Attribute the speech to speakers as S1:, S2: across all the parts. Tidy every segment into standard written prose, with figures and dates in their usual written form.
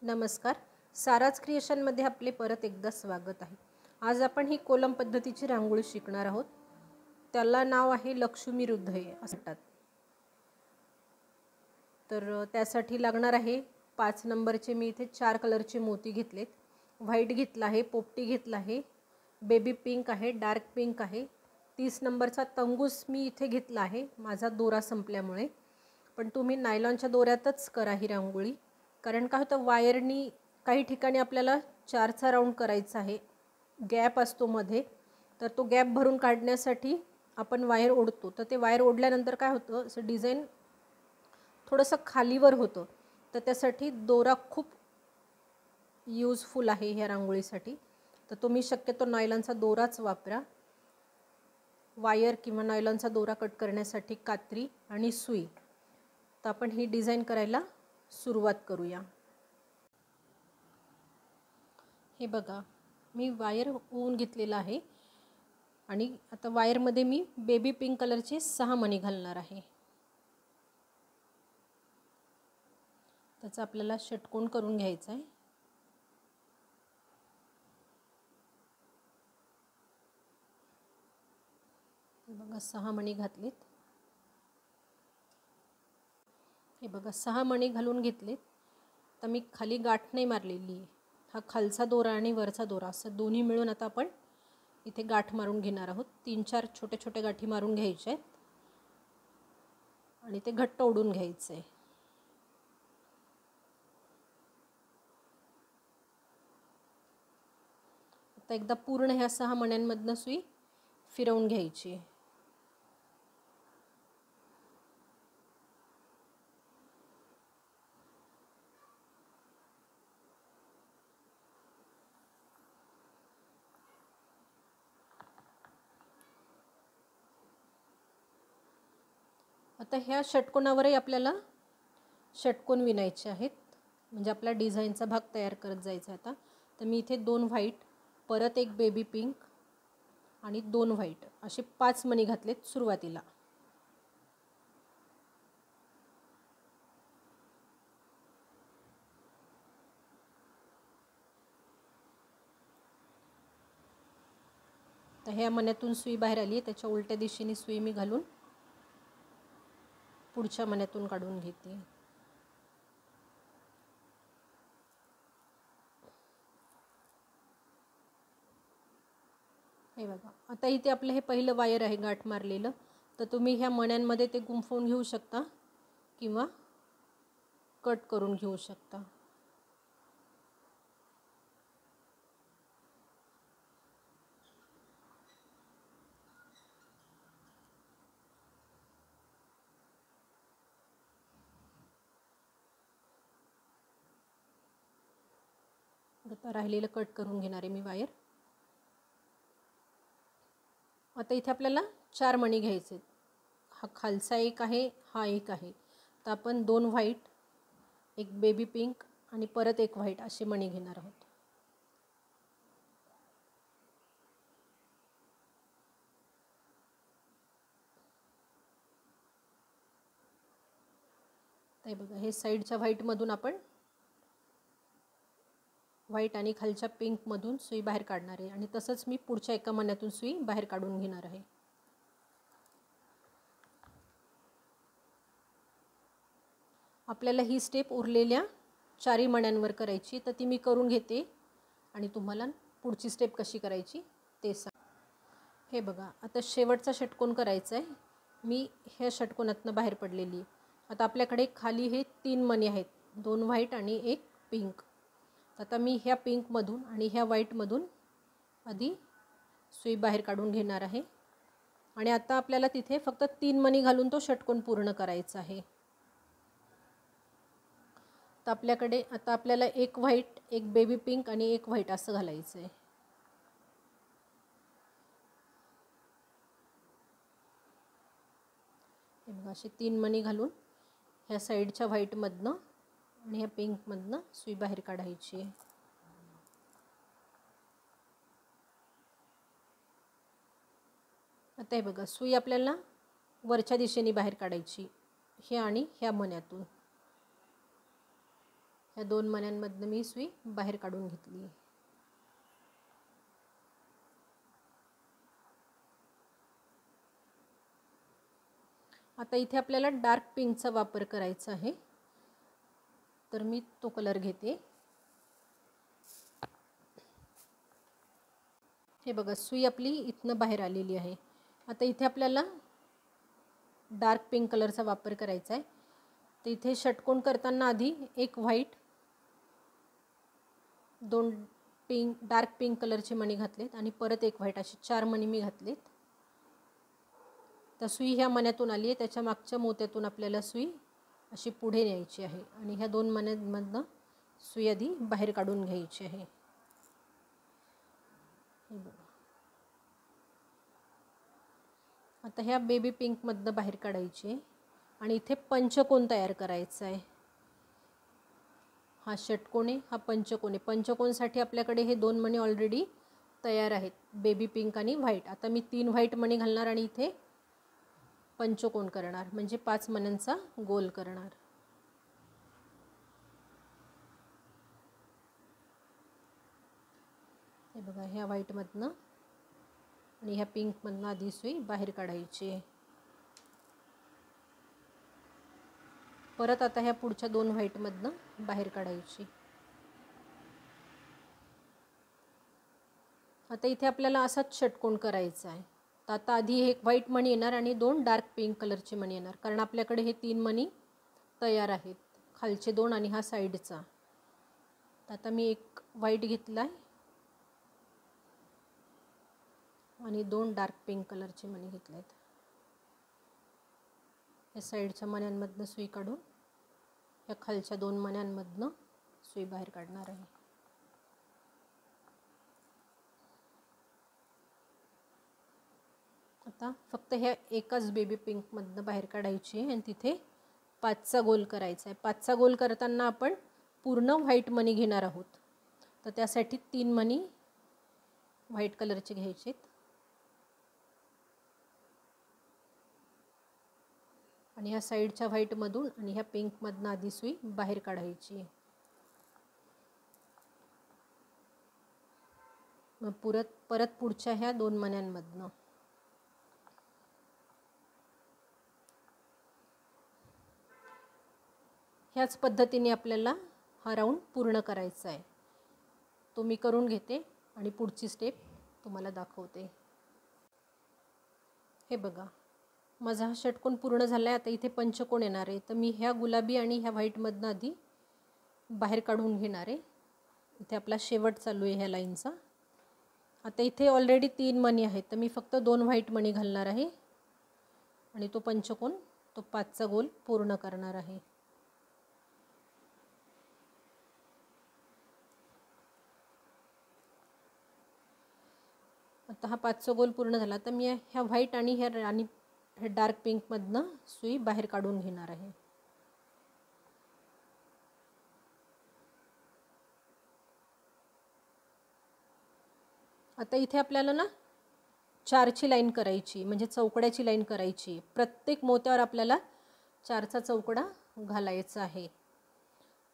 S1: नमस्कार. साराज क्रिएशनमध्ये आपले परत एकदा स्वागत आहे. आज आपण ही कोलम पद्धतीची रांगोळी शिकणार आहोत. त्याला नाव आहे लक्ष्मी हृदय असतात. तर त्यासाठी लागणार आहे 5 नंबरचे मी इथे 4 कलरचे मोती घेतलेत. व्हाईट घेतला आहे, पोपटी घेतला आहे, बेबी पिंक आहे, डार्क पिंक आहे. 30 नंबरचा तंगूस मी इथे घेतला आहे माझा दोरा संपल्यामुळे. पण तुम्ही नायलॉनच्या दोऱ्यातच करा ही रांगोळी, कारण काय होतं वायरनी काही ठिकाणी आपल्याला 4चा राऊंड करायचा आहे, गॅप असतो मध्ये, तर तो गॅप भरून काढण्यासाठी आपण वायर ओढतो. तर ते वायर ओढल्यानंतर काय होतं असं डिझाईन थोडंसं खालीवर होतं. तर त्यासाठी दोरा खूप यूजफुल आहे ह्या रांगोळीसाठी. तर तुम्ही शक्यतो नायलॉनचा दोराच वापरा. वायर किंवा नायलॉनचा दोरा कट करण्यासाठी कात्री आणि सुई. तर आपण ही डिझाईन करायला सुरुवात करूया. हे बघा, मी वायर ओवून घेतलेला आहे आणि आता वायरमध्ये मी बेबी पिंक कलरचे 6 मणी घालणार आहे. त्याचा आपल्याला षटकोन करून घ्यायचा आहे. बघा 6 मणी घातलेत. हे बघा 6 मणी घालून घेतलेत. तर मी खाली गाठ नाही मारलेली आहे. हा खालचा दोरा आणि वरचा दोरा असं दोन्ही मिळून आता आपण इथे गाठ मारून घेणार आहोत. 3-4 छोटे छोटे गाठी मारून घ्यायचे आहेत आणि ते घट्ट ओढून घ्यायचं आहे. आता एकदा पूर्ण ह्या 6 मण्यांमधनं सुई फिरवून घ्यायची. आता ह्या षटकोनावरही आपल्याला षटकोन विणायचे आहेत, म्हणजे आपला डिझाईनचा भाग तयार करत जायचा आता. तर मी इथे 2 व्हाईट, परत एक बेबी पिंक आणि 2 व्हाईट असे 5 मणी घातलेत सुरुवातीला. तर ह्या मण्यातून सुई बाहेर आली, त्याच्या उलट्या दिशेने सुई मी घालून पुढच्या मण्यातून काढून घेते. हे बघा, आता इथे आपलं हे पहिलं वायर आहे गाठ मारलेलं. तर तुम्ही ह्या मण्यांमध्ये ते गुंफवून घेऊ शकता किंवा कट करून घेऊ शकता. आता राहिलेलं कट करून घेणार आहे मी वायर. आता इथे आपल्याला 4 मणी घ्यायचे आहेत. हा खालचा एक आहे, हा एक आहे. तर आपण 2 व्हाईट, एक बेबी पिंक आणि परत एक व्हाईट असे मणी घेणार आहोत. हे बघा, हे साईडच्या व्हाईटमधून आपण व्हाईट आणि खालच्या पिंकमधून सुई बाहेर काढणार आहे आणि तसंच मी पुढच्या एका मण्यातून सुई बाहेर काढून घेणार आहे. आपल्याला ही स्टेप उरलेल्या 4 मण्यांवर करायची, तर ती मी करून घेते आणि तुम्हाला पुढची स्टेप कशी करायची ते सांग. हे बघा, आता शेवटचा षटकोन करायचा आहे. मी ह्या षटकोनातनं बाहेर पडलेली. आता आपल्याकडे खाली हे 3 मणी आहेत, 2 व्हाईट आणि एक पिंक. आता मी ह्या पिंकमधून आणि ह्या व्हाईटमधून आधी सुई बाहेर काढून घेणार आहे आणि आता आपल्याला तिथे फक्त 3 मणी घालून तो षटकोन पूर्ण करायचा आहे. तर आपल्याकडे आता आपल्याला एक व्हाईट, एक बेबी पिंक आणि एक व्हाईट असं घालायचं आहे. हे बघा, असे 3 मणी घालून ह्या साईडच्या व्हाईटमधनं आणि ह्या पिंकमधनं सुई बाहेर काढायची आहे. आता हे बघा, सुई आपल्याला वरच्या दिशेने बाहेर काढायची, हे आणि ह्या मण्यातून. ह्या 2 मण्यांमधनं मी सुई बाहेर काढून घेतली आहे. आता इथे आपल्याला डार्क पिंकचा वापर करायचा आहे, तर मी तो कलर घेते. हे बघा, सुई आपली इथनं बाहेर आलेली आहे. आता इथे आपल्याला डार्क पिंक कलरचा वापर करायचा आहे. तर इथे षटकोन करताना आधी एक व्हाईट, 2 डार्क पिंक कलरचे मणी घातलेत आणि परत एक व्हाईट, असे 4 मणी मी घातलेत. तर सुई ह्या मण्यातून आली आहे, त्याच्या मागच्या मोत्यातून आपल्याला सुई अशी पुढे न्यायची आहे आणि ह्या 2 मण्यांमधनं सुई आधी बाहेर काढून घ्यायची आहे. आता ह्या बेबी पिंकमधनं बाहेर काढायची आहे आणि इथे पंचकोन तयार करायचा आहे. हा षटकोन आहे, हा पंचकोन आहे. पंचकोनसाठी आपल्याकडे हे 2 मणी ऑलरेडी तयार आहेत, बेबी पिंक आणि व्हाईट. आता मी 3 व्हाईट मणी घालणार आणि इथे पंचकोन करणार, म्हणजे 5 मण्यांचा गोल करणार. हे बघा, ह्या व्हाईटमधनं आणि ह्या पिंकमधनं आधी सुई बाहेर काढायची आहे. परत आता ह्या पुढच्या 2 व्हाईटमधनं बाहेर काढायची. आता इथे आपल्याला असाच षटकोन करायचा आहे. तर आता आधी एक व्हाईट मणी येणार आणि 2 डार्क पिंक कलरचे मणी येणार, कारण आपल्याकडे हे 3 मणी तयार आहेत, खालचे 2 आणि हा साईडचा. तर आता मी एक व्हाईट घेतला आहे आणि 2 डार्क पिंक कलरचे मणी घेतले आहेत. या साईडच्या मण्यांमधनं सुई काढून या खालच्या 2 मण्यांमधनं सुई बाहेर काढणार आहे. आता फक्त ह्या एकाच बेबी पिंकमधनं बाहेर काढायची आहे आणि तिथे 5चा गोल करायचा आहे. 5चा गोल करताना आपण पूर्ण व्हाईट मणी घेणार आहोत, तर त्यासाठी 3 मणी व्हाईट कलरचे घ्यायचे आणि ह्या साईडच्या व्हाईटमधून आणि ह्या पिंकमधनं आधी सुई बाहेर काढायची. मग परत पुढच्या ह्या 2 मण्यांमधनं ह्याच पद्धतीने आपल्याला हा राऊंड पूर्ण करायचा आहे. तो मी करून घेते आणि पुढची स्टेप तुम्हाला दाखवते. हे बघा, माझा हा षटकोन पूर्ण झाला आहे. आता इथे पंचकोन येणार आहे, तर मी ह्या गुलाबी आणि ह्या व्हाईटमधनं आधी बाहेर काढून घेणार आहे. इथे आपला शेवट चालू आहे ह्या लाईनचा. आता इथे ऑलरेडी 3 मणी आहेत, तर मी फक्त 2 व्हाईट मणी घालणार आहे आणि तो पंचकोन, तो 5चा गोल पूर्ण करणार आहे. आता हा 5चा गोल पूर्ण झाला, तर मी ह्या व्हाईट आणि ह्या डार्क पिंकमधनं सुई बाहेर काढून घेणार आहे. आता इथे आपल्याला ना 4ची लाईन करायची, म्हणजे चौकड्याची लाईन करायची. प्रत्येक मोत्यावर आपल्याला 4चा चौकडा घालायचा आहे.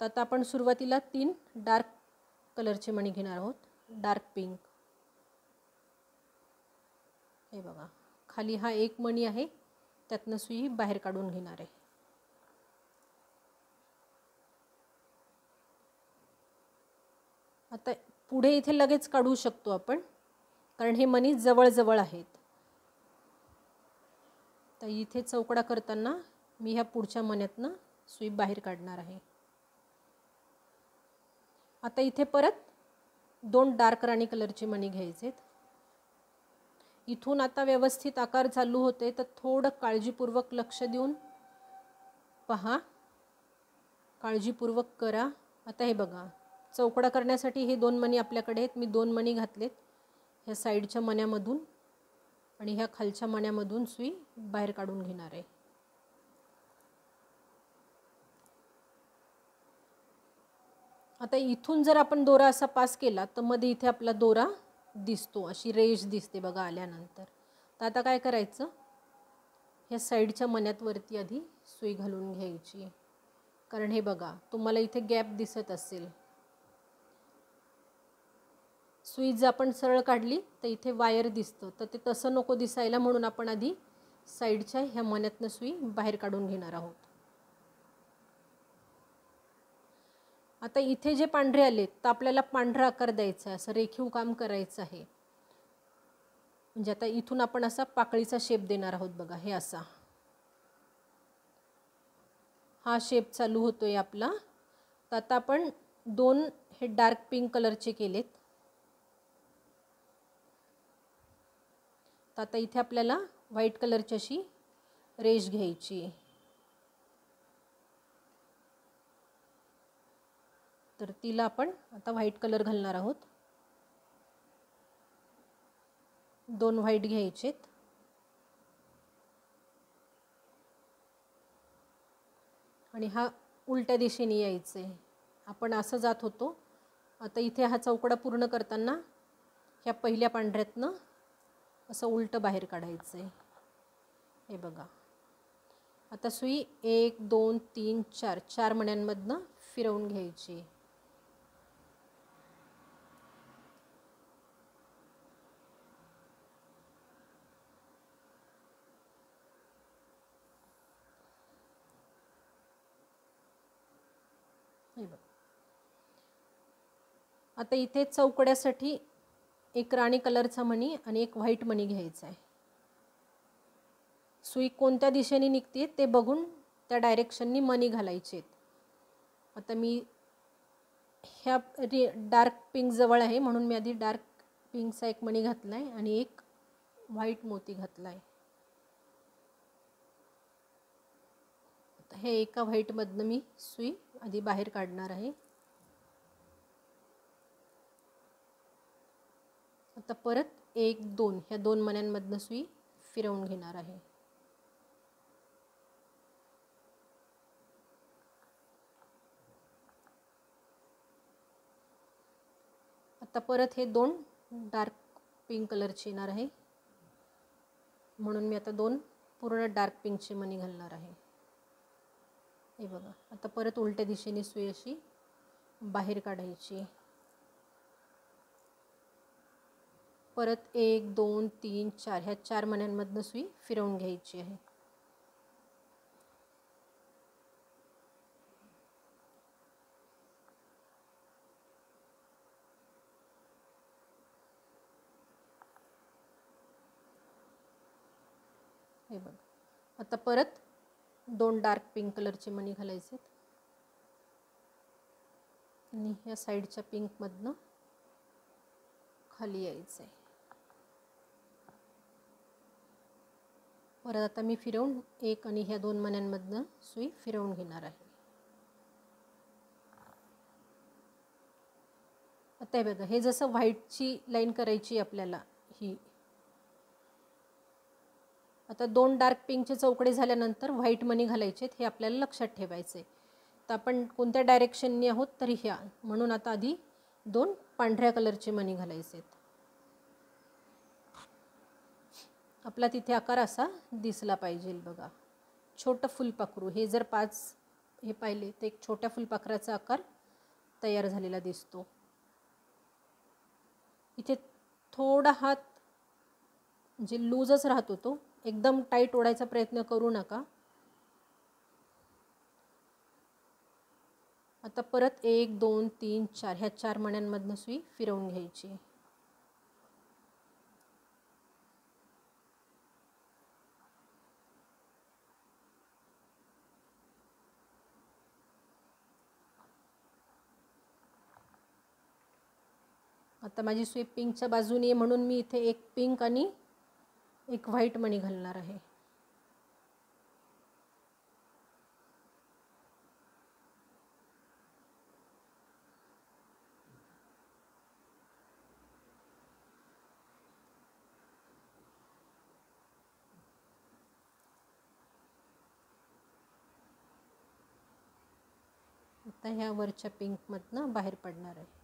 S1: तर आता आपण सुरुवातीला 3 डार्क कलरचे मणी घेणार आहोत, डार्क पिंक. हे बघा, खाली हा एक मणी आहे, त्यातनं सुई बाहेर काढून घेणार आहे. आता पुढे इथे लगेच काढू शकतो आपण, कारण हे मणी जवळजवळ आहेत. तर इथे चौकडा करताना मी ह्या पुढच्या मण्यातनं सुई बाहेर काढणार आहे. आता इथे परत 2 डार्क राणी कलरचे मणी घ्यायचे. इथून आता व्यवस्थित आकार चालू होते, तर थोडं काळजीपूर्वक लक्ष देऊन पहा, काळजीपूर्वक करा. आता हे बघा, चौकडा करण्यासाठी हे 2 मणी आपल्याकडे आहेत. मी 2 मणी घातलेत ह्या साईडच्या मण्यामधून आणि ह्या खालच्या मण्यामधून सुई बाहेर काढून घेणार आहे. आता इथून जर आपण दोरा असा पास केला, तर मध्ये इथे आपला दोरा दिसतो, अशी रेष दिसते बघा आल्यानंतर. तर आता काय करायचं, ह्या साईडच्या मण्यात वरती आधी सुई घालून घ्यायची. कारण हे बघा तुम्हाला इथे गॅप दिसत असेल. सुई जर आपण सरळ काढली तर इथे वायर दिसतं, तर ते तसं नको दिसायला म्हणून आपण आधी साईडच्या ह्या मण्यातनं सुई बाहेर काढून घेणार आहोत. आता इथे जे पांढरे आलेत तर आपल्याला पांढरा आकार द्यायचा आहे, असं रेखीव काम करायचं आहे. म्हणजे आता इथून आपण असा पाकळीचा शेप देणार आहोत बघा. हे असा हा शेप चालू होतोय आपला. तर आता आपण 2 हे डार्क पिंक कलरचे केलेत. तर आता इथे आपल्याला व्हाईट कलरची अशी रेष घ्यायची. तर तिला आपण आता व्हाईट कलर घालणार आहोत. 2 व्हाईट घ्यायचेत आणि हा उलट्या दिशेने यायचं आहे. आपण असं जात होतो. आता इथे हा चौकडा पूर्ण करताना ह्या पहिल्या पांढऱ्यातनं असं उलटं बाहेर काढायचं आहे. हे बघा. आता सुई 1 2 3 4 4 मण्यांमधनं फिरवून घ्यायची. हे बघा. आता इथे चौकड्यासाठी एक राणी कलरचा मणी आणि एक व्हाईट मणी घ्यायचा आहे. सुई कोणत्या दिशेने निघते ते बघून त्या डायरेक्शननी मणी घालायचे. आता मी ह्या डार्क पिंक जवळ आहे म्हणून मी आधी डार्क पिंकचा एक मणी घातला आहे आणि एक व्हाईट मोती घातला आहे. आता हे एका व्हाईटमधनं मी सुई आधी बाहेर काढणार आहे. आता परत 1 2 ह्या 2 मण्यांमधनं सुई फिरवून घेणार आहे. आता परत हे 2 डार्क पिंक कलरचे येणार आहे म्हणून मी आता 2 पूर्ण डार्क पिंकचे मणी घालणार आहे. हे बघा. आता परत उलट्या दिशेने सुई अशी बाहेर काढायची. परत 1 2 3 4 ह्या 4 मण्यांमधनं सुई फिरवून घ्यायची आहे. हे बघा. आता परत 2 डार्क पिंक कलरचे मणी घालायचे आणि ह्या साईडच्या पिंकमधनं खाली यायचं आहे. परत आता मी फिरवून 1 आणि ह्या 2 मण्यांमधनं सुई फिरवून घेणार आहे. आता हे बघा. हे जसं व्हाईटची लाईन करायची आपल्याला ही. आता 2 डार्क पिंकचे चौकडे झाल्यानंतर व्हाईट मणी घालायचे हे आपल्याला लक्षात ठेवायचे. तर आपण कोणत्या डायरेक्शननी आहोत तर ह्या, म्हणून आता आधी 2 पांढऱ्या कलरचे मणी घालायचे. आपला तिथे आकार असा दिसला पाहिजे बघा. छोटं फुलपाखरू. हे जर 5 हे पाहिले तर एक छोट्या फुलपाखराचा आकार तयार झालेला दिसतो. इथे थोडा हात म्हणजे लूजच राहतो, तो एकदम टाईट ओढायचा प्रयत्न करू नका. आता परत 1 2 3 4 ह्या 4 मण्यांमधनं सुई फिरवून घ्यायची. आता माझी सुई पिंकच्या बाजूने आहे म्हणून मी इथे एक पिंक आणि एक व्हाईट मणी घालणार आहे. आता ह्या वरच्या पिंकमधनं बाहेर पडणार आहे.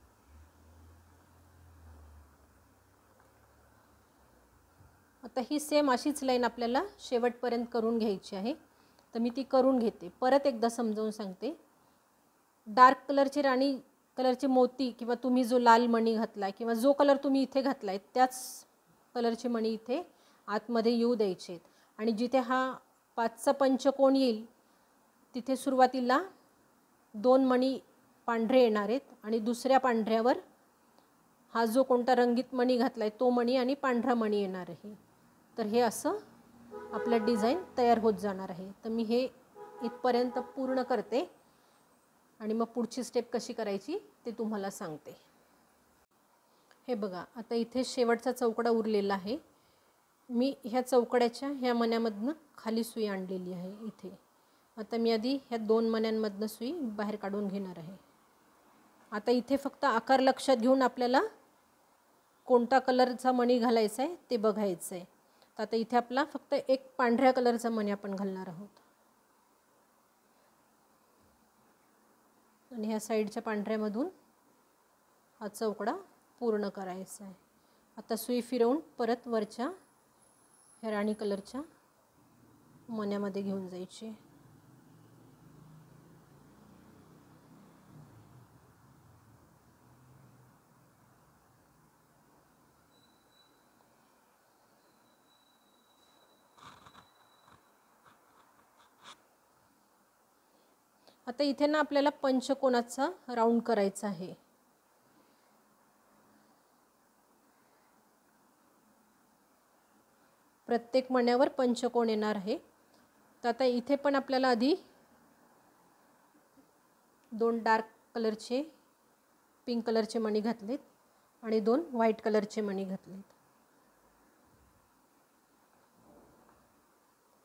S1: आता ही सेम अशीच लाईन आपल्याला शेवटपर्यंत करून घ्यायची आहे. तर मी ती करून घेते. परत एकदा समजावून सांगते. डार्क कलरचे राणी कलरचे मोती किंवा तुम्ही जो लाल मणी घातला किंवा जो कलर तुम्ही इथे घातला आहे त्याच कलरचे मणी इथे आतमध्ये येऊ द्यायचे आहेत. आणि जिथे हा 5चा पंचकोन येईल तिथे सुरुवातीला 2 मणी पांढरे येणार आहेत आणि दुसऱ्या पांढऱ्यावर हा जो कोणता रंगीत मणी घातला आहे तो मणी आणि पांढरा मणी येणार आहे. तर हे असं आपलं डिझाईन तयार होत जाणार आहे. तर मी हे इथपर्यंत पूर्ण करते आणि मग पुढची स्टेप कशी करायची ते तुम्हाला सांगते. हे बघा, आता इथे शेवटचा चौकडा उरलेला आहे. मी ह्या चौकड्याच्या ह्या मण्यामधनं खाली सुई आणलेली आहे इथे. आता मी आधी ह्या 2 मण्यांमधनं सुई बाहेर काढून घेणार आहे. आता इथे फक्त आकार लक्षात घेऊन आपल्याला कोणता कलरचा मणी घालायचा आहे ते बघायचं आहे. तर आता इथे आपला फक्त एक पांढऱ्या कलरचा मणी आपण घालणार आहोत आणि ह्या साईडच्या पांढऱ्यामधून हा चौकडा पूर्ण करायचा आहे. आता सुई फिरवून परत वरच्या ह्या राणी कलरच्या मण्यामध्ये घेऊन जायची. आता इथे ना आपल्याला पंचकोनाचा राऊंड करायचा आहे. प्रत्येक मण्यावर पंचकोन येणार आहे. तर आता इथे पण आपल्याला आधी 2 डार्क कलरचे पिंक कलरचे मणी घातलेत आणि 2 व्हाईट कलरचे मणी घातलेत.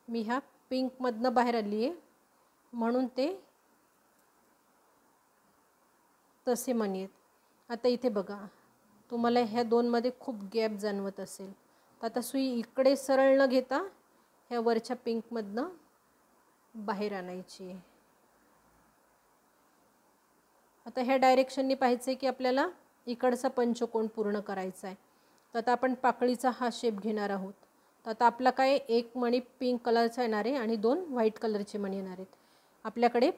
S1: मी ह्या पिंकमधनं बाहेर आली आहे म्हणून ते तसे मणी आहेत. आता इथे बघा, तुम्हाला ह्या 2 मध्ये खूप गॅप जाणवत असेल. तर आता सुई इकडे सरळ न घेता ह्या वरच्या पिंकमधनं बाहेर आणायची आहे. आता ह्या डायरेक्शनने पाहायचं आहे की आपल्याला इकडचा पंचकोन पूर्ण करायचा आहे. तर आता आपण पाकळीचा हा शेप घेणार आहोत. तर आता आपला काय एक मणी पिंक कलरचा येणार आहे आणि 2 व्हाईट कलरचे मणी येणार आहेत. आपल्याकडे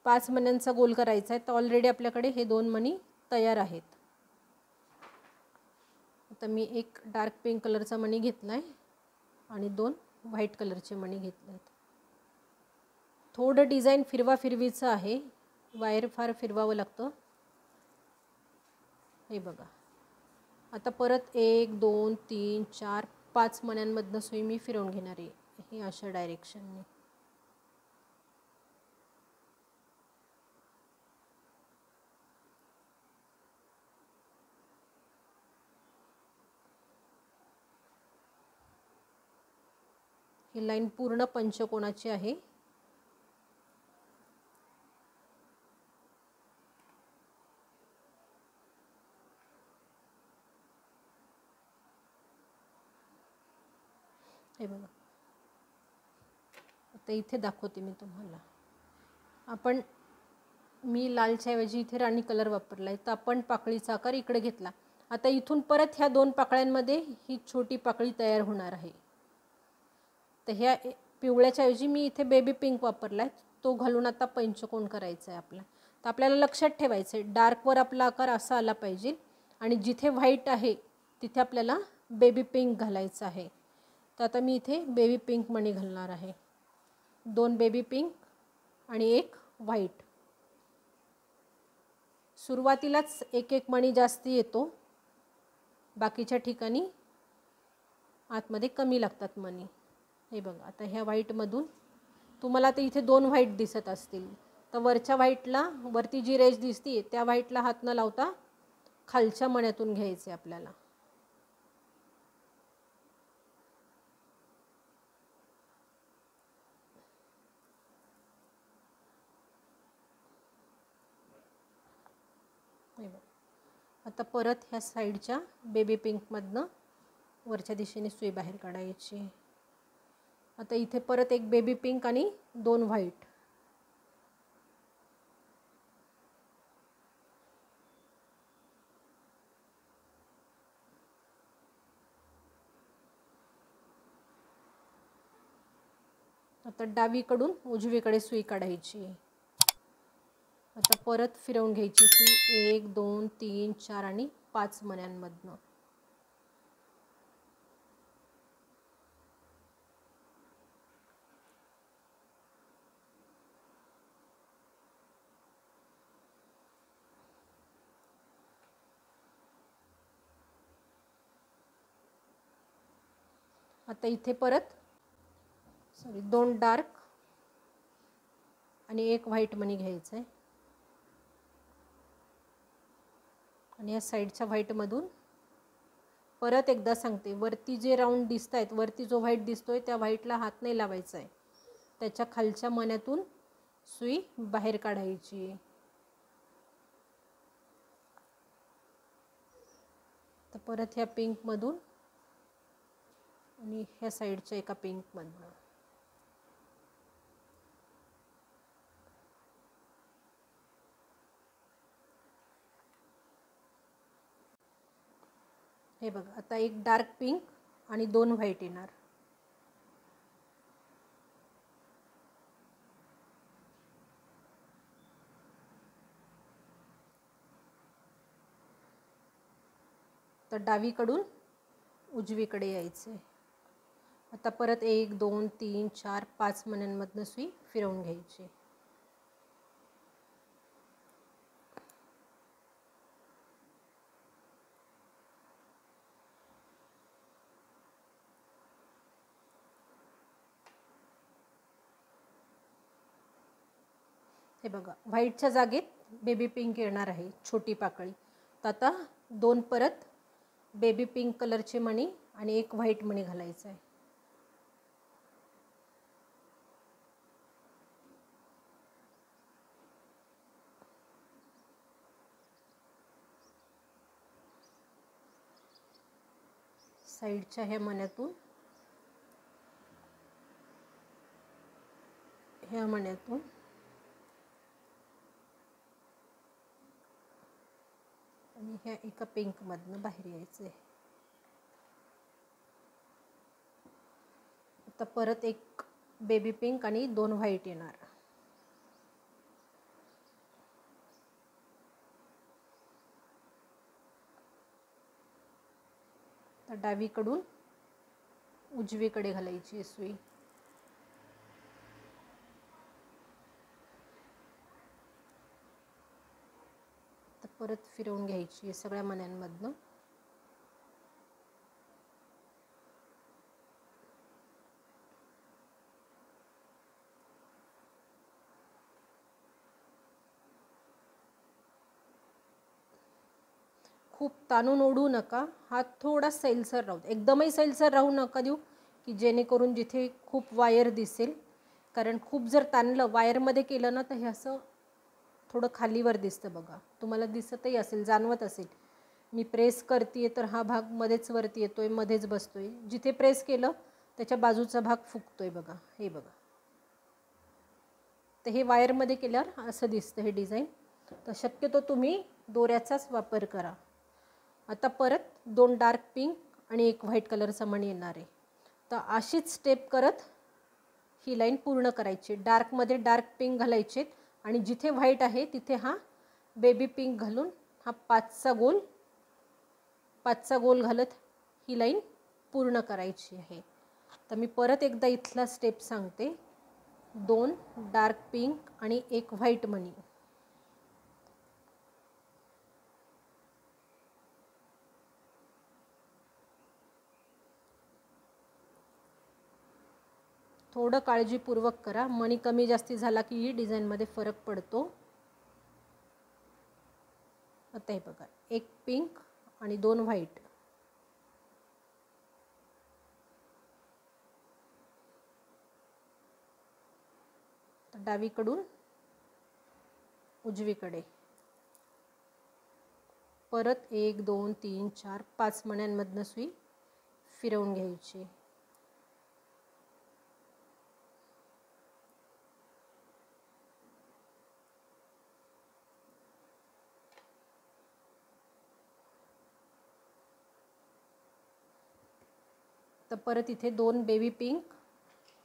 S1: 5 मण्यांचा गोल करायचा आहे. तर ऑलरेडी आपल्याकडे हे 2 मणी तयार आहेत. आता मी एक डार्क पिंक कलरचा मणी घेतला आहे आणि 2 व्हाईट कलरचे मणी घेतले आहेत. थोडं डिझाईन फिरवीचं आहे, वायर फार फिरवावं लागतं. हे बघा, आता परत 1 2 3 4 5 मण्यांमधनं सुई मी फिरवून घेणार आहे हे अशा डायरेक्शनने. ही लाईन पूर्ण पंचकोनाची आहे. हे बघा, आता इथे दाखवते मी तुम्हाला. मी लालच्या ऐवजी इथे राणी कलर वापरला आहे. तर आपण पाकळीचा आकार इकडे घेतला. आता इथून परत ह्या 2 पाकळ्यांमध्ये ही छोटी पाकळी तयार होणार आहे. तर ह्या पिवळ्याच्या ऐवजी मी इथे बेबी पिंक वापरला आहे. तो घालून आता पंचकोन करायचा आहे आपला. तर आपल्याला लक्षात ठेवायचं आहे डार्कवर आपला आकार असा आला पाहिजे आणि जिथे व्हाईट आहे तिथे आपल्याला बेबी पिंक घालायचं आहे. तर आता मी इथे बेबी पिंक मणी घालणार आहे. 2 बेबी पिंक आणि 1 व्हाईट. सुरुवातीलाच एक मणी जास्ती येतो, बाकीच्या ठिकाणी आतमध्ये कमी लागतात मणी. हे बघा, आता ह्या व्हाईटमधून तुम्हाला आता इथे 2 व्हाईट दिसत असतील. तर वरच्या व्हाईटला वरती जी रेष दिसते त्या व्हाईटला हात न लावता खालच्या मण्यातून घ्यायचे आपल्याला. आता परत ह्या साईडच्या बेबी पिंकमधनं वरच्या दिशेने सुई बाहेर काढायची. आता इथे परत एक बेबी पिंक आणि 2 व्हाईट. आता डावीकडून उजवीकडे सुई काढायची. आता परत फिरवून घ्यायची सुई 1 2 3 4 आणि 5 मण्यांमधनं. आता इथे परत 2 डार्क आणि 1 व्हाईट मणी घ्यायचं आहे आणि या साईडच्या व्हाईटमधून परत एकदा सांगते, वरती जे राऊंड दिसत आहेत, वरती जो व्हाईट दिसतोय त्या व्हाईटला हात नाही लावायचा आहे. त्याच्या खालच्या मण्यातून सुई बाहेर काढायची. तर परत ह्या पिंकमधून आणि ह्या साईडच्या एका पिंकमधून हे बघा. आता एक डार्क पिंक आणि 2 व्हाईट येणार. तर डावीकडून उजवीकडे यायचे. आता परत 1 2 3 4 5 मण्यांमधनं सुई फिरवून घ्यायची. हे बघा, व्हाईटच्या जागेत बेबी पिंक येणार आहे, छोटी पाकळी. तर आता 2 परत बेबी पिंक कलरचे मणी आणि 1 व्हाईट मणी घालायचा आहे. साईडच्या ह्या मण्यातून ह्या मण्यातून आणि ह्या एका पिंकमधनं बाहेर यायचं आहे. आता परत 1 बेबी पिंक आणि 2 व्हाईट येणार. तर डावीकडून उजवीकडे घालायची सुई. तर परत फिरवून घ्यायची सगळ्या मण्यांमधनं. खूप ताणून ओढू नका. हात थोडा सैलसर राहू, एकदमही सैलसर राहू नका देऊ की जेणेकरून जिथे खूप वायर दिसेल. कारण खूप जर ताणलं वायरमध्ये केलं ना तर हे असं थोडं खालीवर दिसतं. बघा, तुम्हाला दिसतही असेल, जाणवत असेल. मी प्रेस करते तर हा भाग मध्येच वरती येतोय, मध्येच बसतोय. जिथे प्रेस केलं त्याच्या बाजूचा भाग फुगतोय. बघा, हे बघा. तर हे वायरमध्ये केल्यावर असं दिसतं हे डिझाईन. तर शक्यतो तुम्ही दोऱ्याचाच वापर करा. आता परत 2 डार्क पिंक आणि 1 व्हाईट कलरचा मणी येणार आहे. तर अशीच स्टेप करत ही लाईन पूर्ण करायची. डार्कमध्ये डार्क पिंक घालायचे आणि जिथे व्हाईट आहे तिथे हा बेबी पिंक घालून हा 5चा गोल घालत ही लाईन पूर्ण करायची आहे. तर मी परत एकदा इथला स्टेप सांगते. 2 डार्क पिंक आणि 1 व्हाईट मणी. थोडं काळजीपूर्वक करा. मणी कमी जास्ती झाला की ही डिझाईनमध्ये फरक पडतो. आता हे बघा, 1 पिंक आणि 2 व्हाईट. तर डावीकडून उजवीकडे परत 1 2 3 4 5 मण्यांमधनं सुई फिरवून घ्यायची. तर परत इथे 2 बेबी पिंक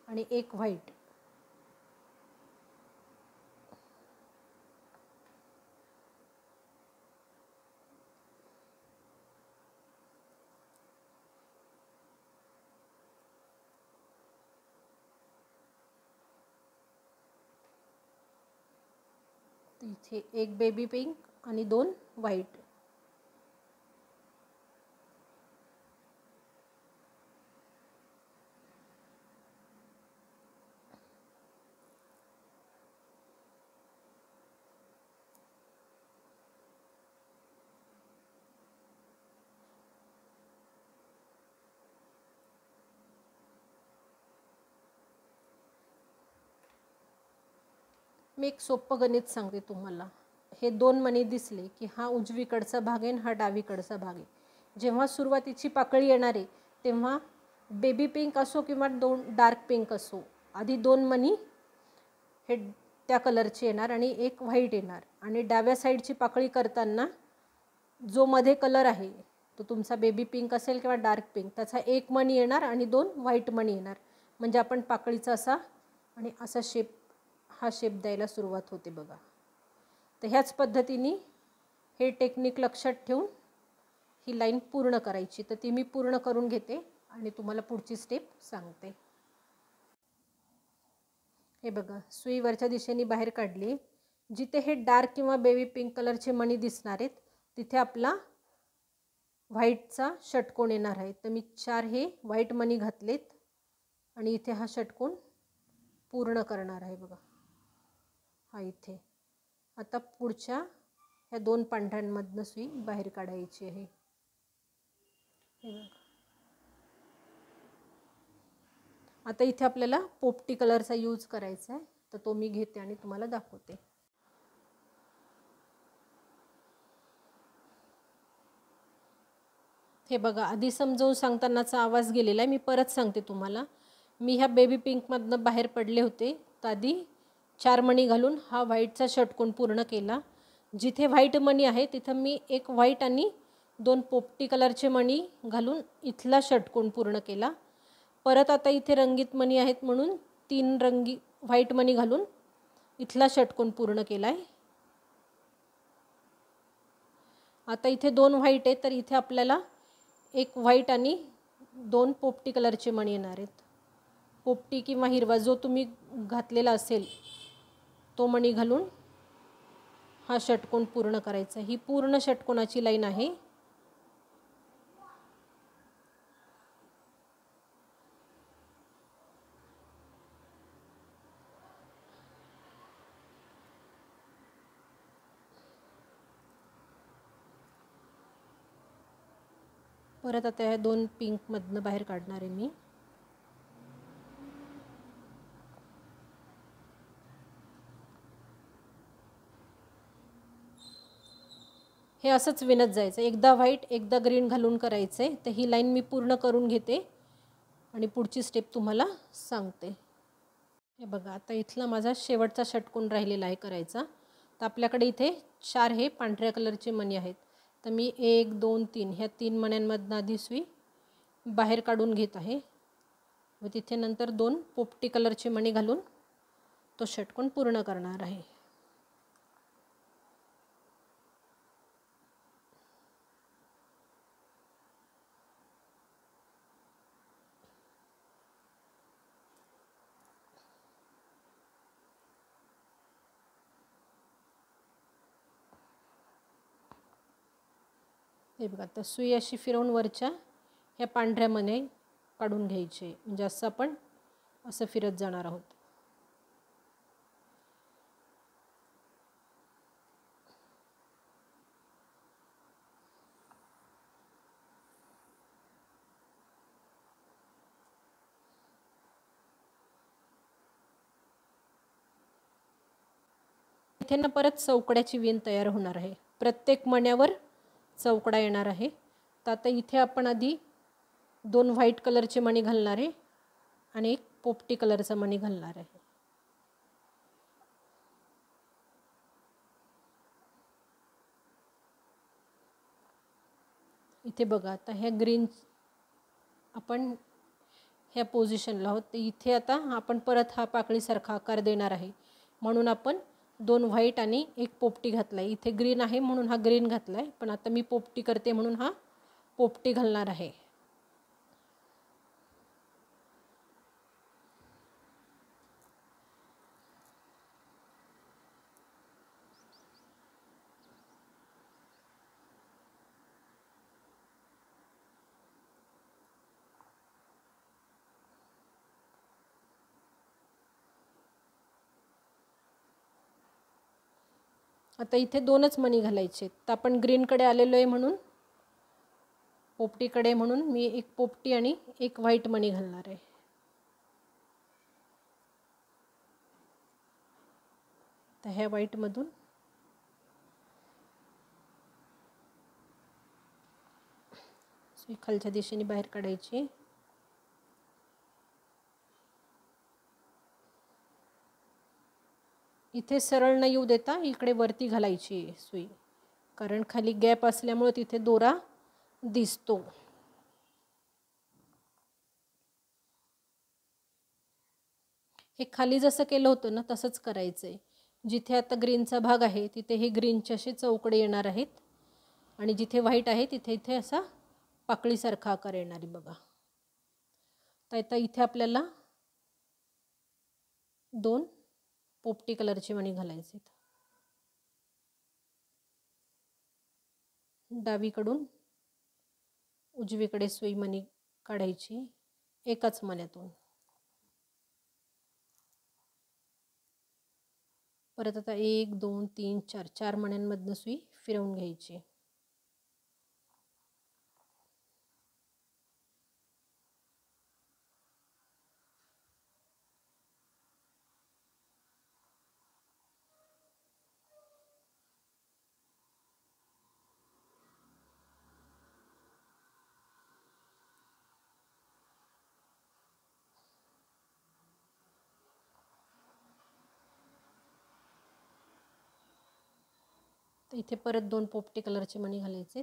S1: आणि 1 व्हाईट. इथे एक बेबी पिंक आणि 2 व्हाईट. मी एक सोपं गणित सांगते तुम्हाला. हे 2 मणी दिसले की हा उजवीकडचा भाग आहे आणि हा डावीकडचा भाग आहे. जेव्हा सुरुवातीची पाकळी येणार आहे तेव्हा बेबी पिंक असो किंवा 2 डार्क पिंक असो, आधी 2 मणी हे त्या कलरचे येणार आणि एक व्हाईट येणार. आणि डाव्या साईडची पाकळी करताना जो मध्ये कलर आहे तो तुमचा बेबी पिंक असेल किंवा डार्क पिंक, त्याचा एक मणी येणार आणि 2 व्हाईट मणी येणार. म्हणजे आपण पाकळीचा असा आणि असा शेप, हा शेप द्यायला सुरुवात होते बघा. तर ह्याच पद्धतीने हे टेक्निक लक्षात ठेवून ही लाईन पूर्ण करायची. तर ती मी पूर्ण करून घेते आणि तुम्हाला पुढची स्टेप सांगते. हे बघा, सुई वरच्या दिशेने बाहेर काढली. जिथे हे डार्क किंवा बेबी पिंक कलरचे मणी दिसणार आहेत तिथे आपला व्हाईटचा षटकोन येणार आहे. तर मी 4 हे व्हाईट मणी घातलेत आणि इथे हा षटकोन पूर्ण करणार आहे बघा, हा इथे. आता पुढच्या ह्या 2 पांढऱ्यांमधनं सुई बाहेर काढायची आहे. हे बघा, आता इथे आपल्याला पोपटी कलरचा यूज करायचा आहे. तर तो मी घेते आणि तुम्हाला दाखवते. हे बघा, आधी समजावून सांगतानाचा आवाज गेलेला आहे, मी परत सांगते तुम्हाला. मी ह्या बेबी पिंकमधनं बाहेर पडले होते तर आधी 4 मणी घालून हा व्हाईटचा षटकोन पूर्ण केला. जिथे व्हाईट मणी आहे तिथं मी एक व्हाईट आणि 2 पोपटी कलरचे मणी घालून इथला षटकोन पूर्ण केला. परत आता इथे रंगीत मणी आहेत म्हणून 3 रंगी व्हाईट मणी घालून इथला षटकोन पूर्ण केला आहे. आता इथे 2 व्हाईट आहेत तर इथे आपल्याला एक व्हाईट आणि 2 पोपटी कलरचे मणी येणार आहेत. पोपटी किंवा हिरवा जो तुम्ही घातलेला असेल तो मणी घालून हा षटकोन पूर्ण करायचा. ही पूर्ण षटकोनाची लाईन आहे. परत आता ह्या 2 पिंकमधनं बाहेर काढणार आहे मी. हे असंच विणत जायचं. एकदा व्हाईट एकदा ग्रीन घालून करायचं आहे. तर ही लाईन मी पूर्ण करून घेते आणि पुढची स्टेप तुम्हाला सांगते. हे बघा, आता इथला माझा शेवटचा षटकोन राहिलेला आहे करायचा. तर आपल्याकडे इथे 4 हे पांढऱ्या कलरचे मणी आहेत. तर मी 1 2 3 ह्या 3 मण्यांमधनं आधी सुई बाहेर काढून घेत आहे व तिथे नंतर 2 पोपटी कलरचे मणी घालून तो षटकोन पूर्ण करणार आहे. हे बघा, आता सुई अशी फिरवून वरच्या ह्या पांढऱ्या मणी काढून घ्यायचे. म्हणजे असं आपण असं फिरत जाणार आहोत. इथे ना परत चौकड्याची विण तयार होणार आहे. प्रत्येक मण्यावर चौकडा येणार आहे. तर आता इथे आपण आधी 2 व्हाईट कलरचे मणी घालणार आहे आणि एक पोपटी कलरचा मणी घालणार आहे. इथे बघा, आता ह्या ग्रीन आपण ह्या पोझिशनला आहोत. तर इथे आता आपण परत हा पाकळीसारखा आकार देणार आहे. म्हणून आपण 2 व्हाईट आणि एक पोपटी घातला आहे. इथे ग्रीन आहे म्हणून हा ग्रीन घातला आहे, पण आता मी पोपटी करते म्हणून हा पोपटी घालणार आहे. आता इथे 2च मणी घालायचे. तर आपण ग्रीनकडे आलेलो आहे म्हणून पोपटीकडे म्हणून मी एक पोपटी आणि एक व्हाईट मणी घालणार आहे. तर ह्या व्हाईटमधून सुई खालच्या दिशेने बाहेर काढायची. इथे सरळ न येऊ देता इकडे वरती घालायची सुई, कारण खाली गॅप असल्यामुळे तिथे दोरा दिसतो. हे खाली जसं केलं होतं ना तसंच करायचं आहे. जिथे आता ग्रीनचा भाग आहे तिथे हे ग्रीनचे असे चौकडे येणार आहेत आणि जिथे व्हाईट आहे तिथे इथे असा पाकळीसारखा आकार येणार आहे बघा. तर आता इथे आपल्याला 2 पोपटी कलरचे मणी घालायचे. डावीकडून उजवीकडे सुई मणी काढायची एकाच मण्यातून. परत आता 1 2 3 4 4 मण्यांमधनं सुई फिरवून घ्यायची. तर इथे परत 2 पोपटी कलरचे मणी घालायचे.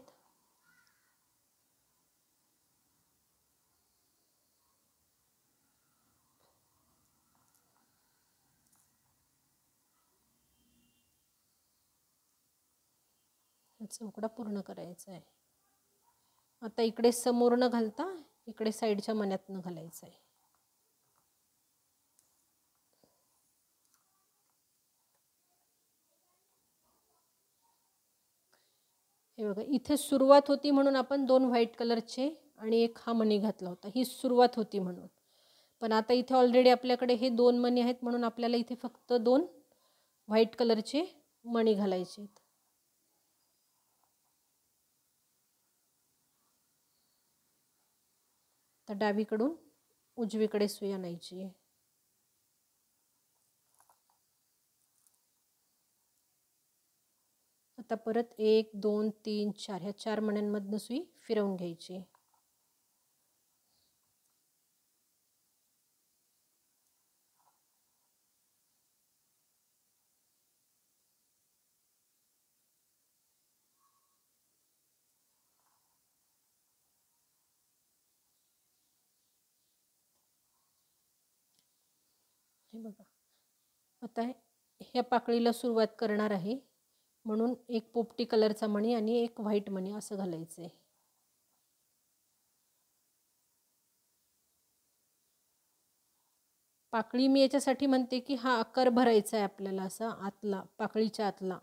S1: चौकडा पूर्ण करायचा आहे. आता इकडे समोर न घालता इकडे साईडच्या मण्यातनं घालायचं आहे. हे बघा इथे सुरुवात होती म्हणून आपण 2 व्हाईट कलरचे आणि एक हा मणी घातला होता. ही सुरुवात होती म्हणून. पण आता इथे ऑलरेडी आपल्याकडे हे 2 मणी आहेत म्हणून आपल्याला इथे फक्त 2 व्हाईट कलरचे मणी घालायचे आहेत. तर डावीकडून उजवीकडे सुई आणायची आहे. आता परत 1 2 3 4 ह्या 4 मण्यांमधनं सुई फिरवून घ्यायची. हे बघा आता ह्या पाकळीला सुरुवात करणार आहे म्हणून एक पोपटी कलरचा मणी आणि एक व्हाईट मणी असं घालायचं आहे. पाकळी मी याच्यासाठी म्हणते की हा आकार भरायचा आहे आपल्याला असा आतला, पाकळीच्या आतला,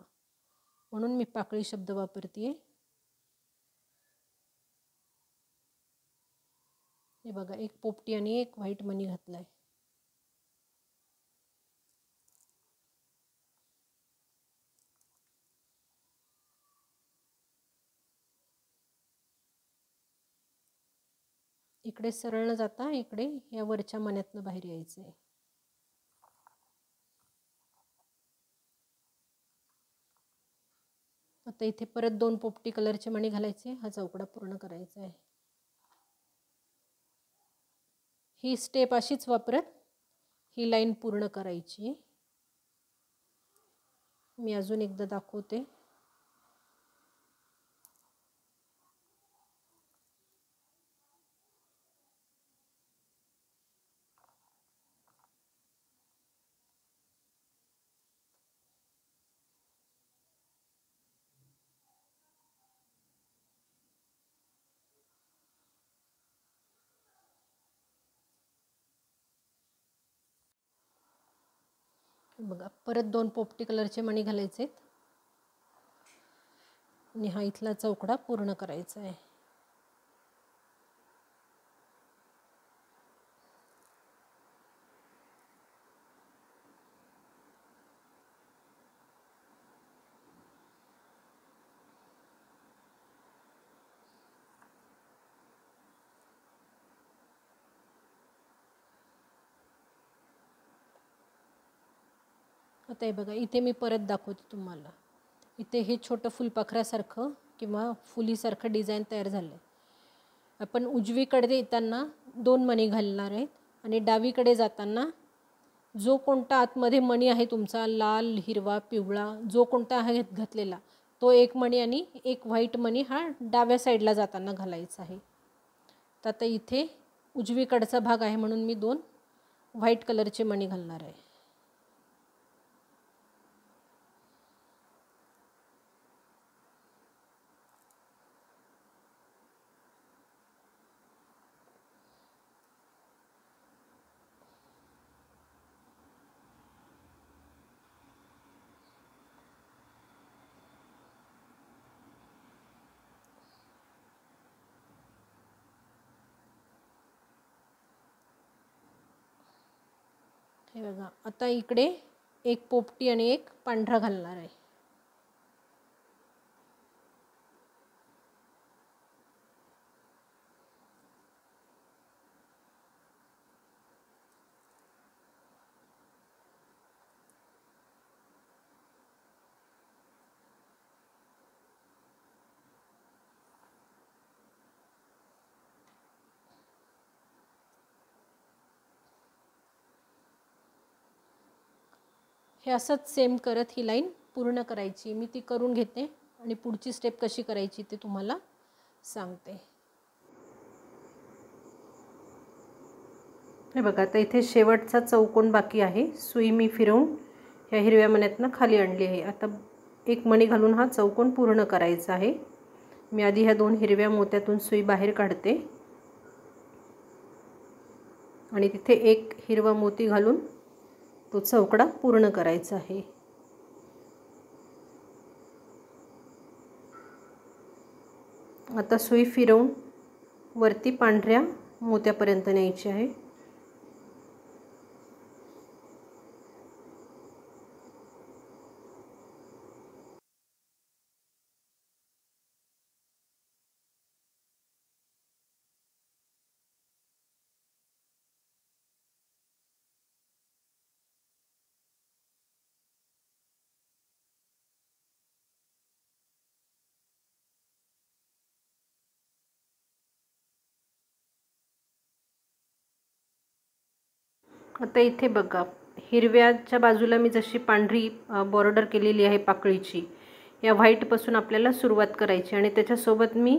S1: म्हणून मी पाकळी शब्द वापरते. हे बघा एक पोपटी आणि एक व्हाईट मणी घातलाय. इकडे सरळ न जाता इकडे या वरच्या मण्यातनं बाहेर यायचं आहे. आता इथे परत 2 पोपटी कलरचे मणी घालायचे. हा चौकडा पूर्ण करायचा आहे. ही स्टेप अशीच वापरत ही लाईन पूर्ण करायची. मी अजून एकदा दाखवते. बघा परत 2 पोपटी कलरचे मणी घालायचे आणि हा इथला चौकडा पूर्ण करायचा आहे. आता हे बघा, इथे मी परत दाखवते तुम्हाला. इथे हे छोटं फुलपाखरासारखं किंवा फुलीसारखं डिझाईन तयार झालं आहे. आपण उजवीकडे येताना 2 मणी घालणार आहेत आणि डावीकडे जाताना जो कोणता आतमध्ये मणी आहे तुमचा, लाल, हिरवा, पिवळा, जो कोणता आहे घातलेला, तो एक मणी आणि एक व्हाईट मणी हा डाव्या साईडला जाताना घालायचा आहे. तर आता इथे उजवीकडचा भाग आहे म्हणून मी 2 व्हाईट कलरचे मणी घालणार आहे. हे बघा, आता इकडे एक पोपटी आणि एक पांढरा घालणार आहे. हे असंच सेम करत ही लाईन पूर्ण करायची. मी ती करून घेते आणि पुढची स्टेप कशी करायची ते तुम्हाला सांगते. हे बघा, आता इथे शेवटचा चौकोन बाकी आहे. सुई मी फिरवून ह्या हिरव्या मण्यातनं खाली आणली आहे. आता एक मणी घालून हा चौकोन पूर्ण करायचा आहे. मी आधी ह्या 2 हिरव्या मोत्यातून सुई बाहेर काढते आणि तिथे एक हिरवा मोती घालून तो चौकडा पूर्ण करायचा आहे. आता सुई फिरवून वरती पांढऱ्या मोत्यापर्यंत न्यायची आहे. आता इथे बघा, हिरव्याच्या बाजूला मी जशी पांढरी बॉर्डर केलेली आहे पाकळीची, या व्हाईटपासून आपल्याला सुरुवात करायची आणि त्याच्यासोबत मी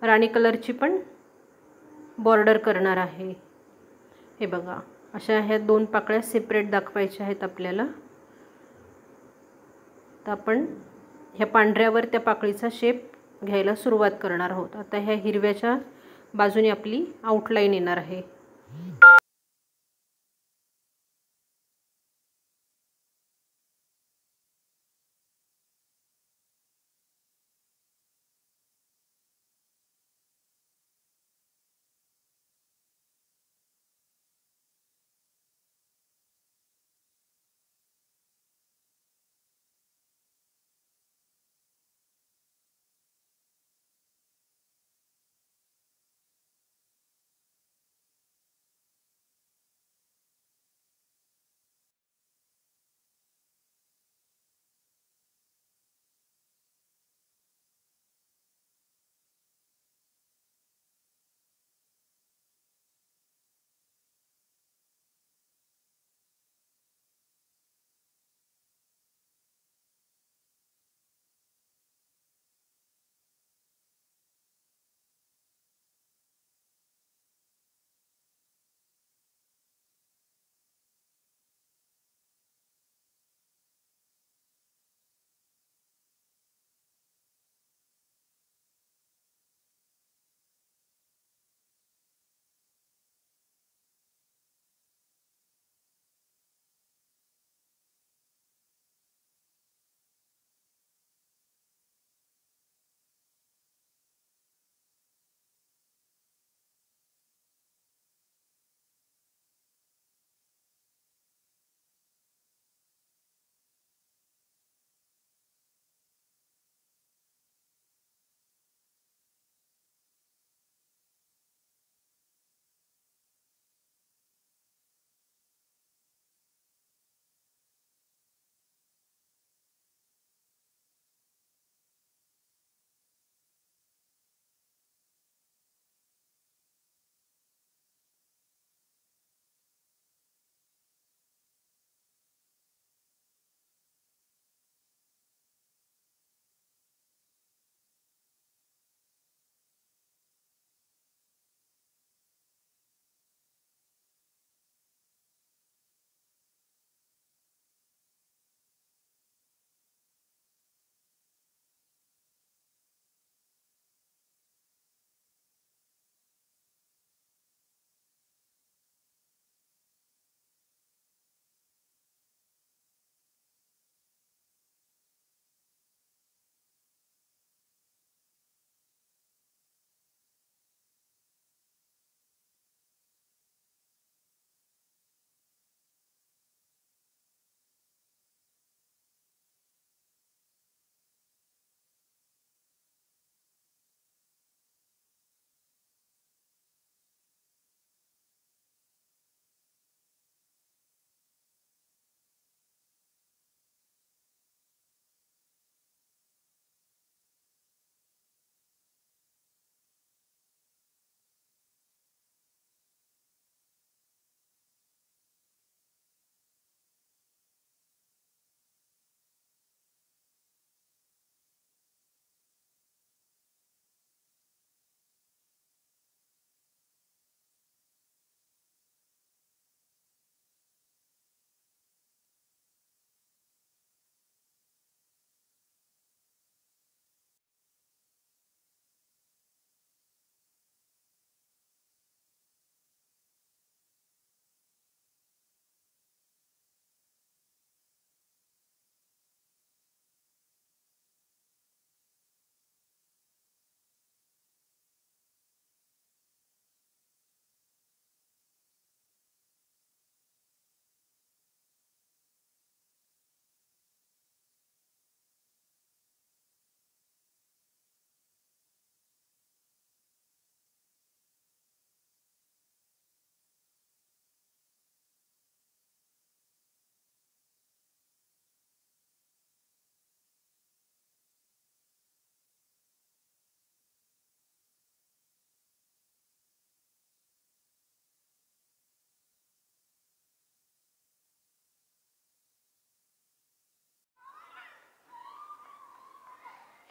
S1: राणी कलरची पण बॉर्डर करणार आहे. हे बघा, अशा ह्या 2 पाकळ्या सेपरेट दाखवायच्या आहेत आपल्याला. तर आपण ह्या पांढऱ्यावर त्या पाकळीचा शेप घ्यायला सुरुवात करणार आहोत. आता ह्या हिरव्याच्या बाजूने आपली आउटलाईन येणार आहे.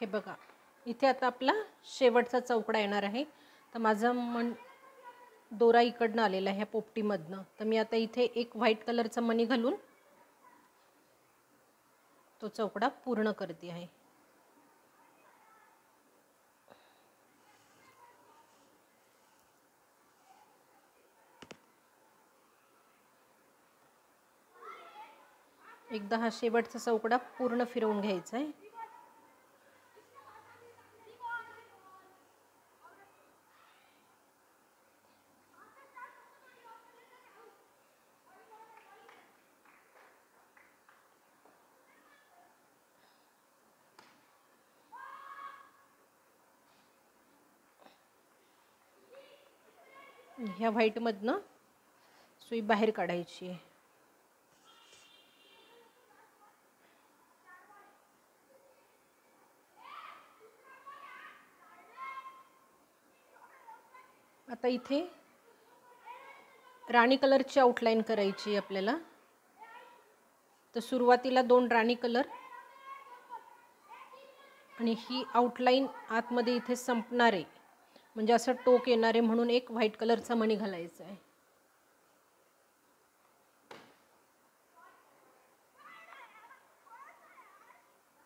S1: हे बघा, इथे आता आपला शेवटचा चौकडा येणार आहे. तर माझा दोरा इकडनं आलेला आहे ह्या पोपटीमधनं. तर मी आता इथे एक व्हाईट कलरचा मणी घालून तो चौकडा पूर्ण करते आहे. एकदा हा शेवटचा चौकडा पूर्ण फिरवून घ्यायचा आहे. ह्या व्हाईटमधनं सुई बाहेर काढायची आहे. आता इथे राणी कलरची आउटलाईन करायची आपल्याला. तर सुरुवातीला 2 राणी कलर आणि ही आउटलाईन आतमध्ये इथे संपणार आहे, म्हणजे असं टोक येणार आहे, म्हणून एक व्हाईट कलरचा मणी घालायचा आहे.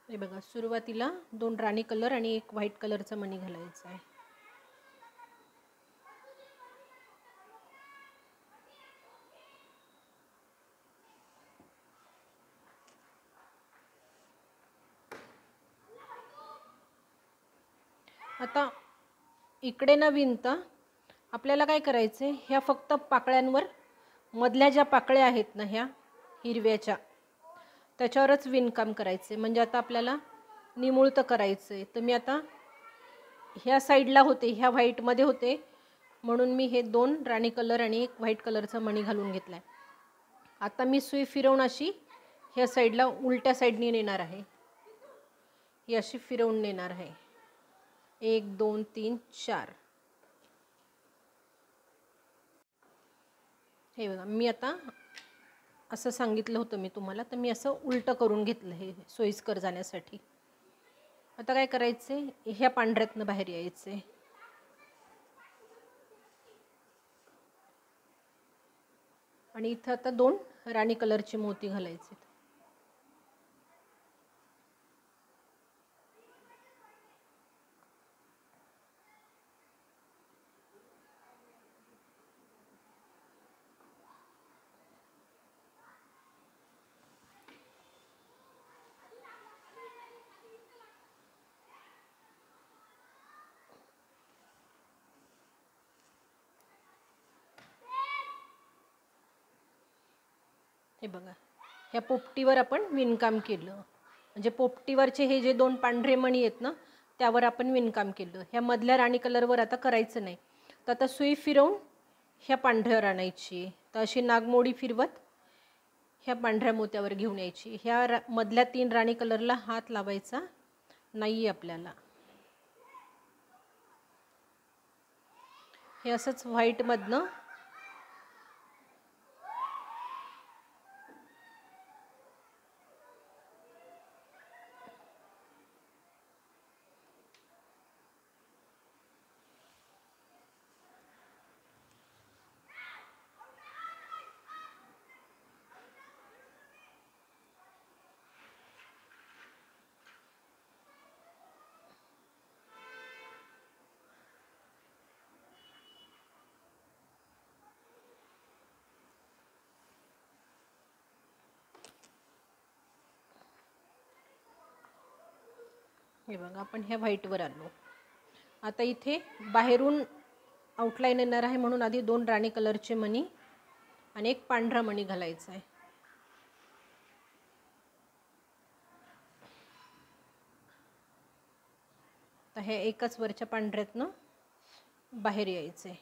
S1: हे बघा, सुरुवातीला 2 राणी कलर आणि एक व्हाईट कलरचा मणी घालायचा आहे. आता इकडे न विणता आपल्याला काय करायचं आहे, ह्या फक्त पाकळ्यांवर मधल्या ज्या पाकळ्या आहेत ना ह्या हिरव्याच्या, त्याच्यावरच विणकाम करायचं आहे. म्हणजे आता आपल्याला निमुळतं करायचं आहे. तर मी आता ह्या साईडला होते, ह्या व्हाईटमध्ये होते, म्हणून मी हे 2 राणी कलर आणि एक व्हाईट कलरचा मणी घालून घेतला आहे. आता मी सुई फिरवून अशी ह्या साईडला उलट्या साईडने नेणार आहे. ही अशी फिरवून नेणार आहे. 1 2 3 4. हे बघा, मी आता असं सांगितलं होतं मी तुम्हाला, तर मी असं उलटं करून घेतलं हे सोयीस्कर जाण्यासाठी. आता काय करायचं आहे, ह्या पांढऱ्यातनं बाहेर यायचं आहे. आणि इथं आता 2 राणी कलरचे मोती घालायचे. हे बघा, ह्या पोपटीवर आपण विणकाम केलं. म्हणजे पोपटीवरचे हे जे 2 पांढरे मणी आहेत ना, त्यावर आपण विणकाम केलं. ह्या मधल्या राणी कलरवर आता करायचं नाही. तर आता सुई फिरवून ह्या पांढऱ्यावर आणायची. तर अशी नागमोडी फिरवत ह्या पांढऱ्या मोत्यावर घेऊन यायची. ह्या मधल्या 3 राणी कलरला हात लावायचा नाही आपल्याला. हे असंच व्हाईटमधनं हे बघा, आपण ह्या व्हाईटवर आलो. आता इथे बाहेरून आउटलाईन येणार आहे, म्हणून आधी 2 राणी कलरचे मणी आणि एक पांढरा मणी घालायचा आहे. तर हे एकाच वरच्या पांढऱ्यातनं बाहेर यायचं आहे.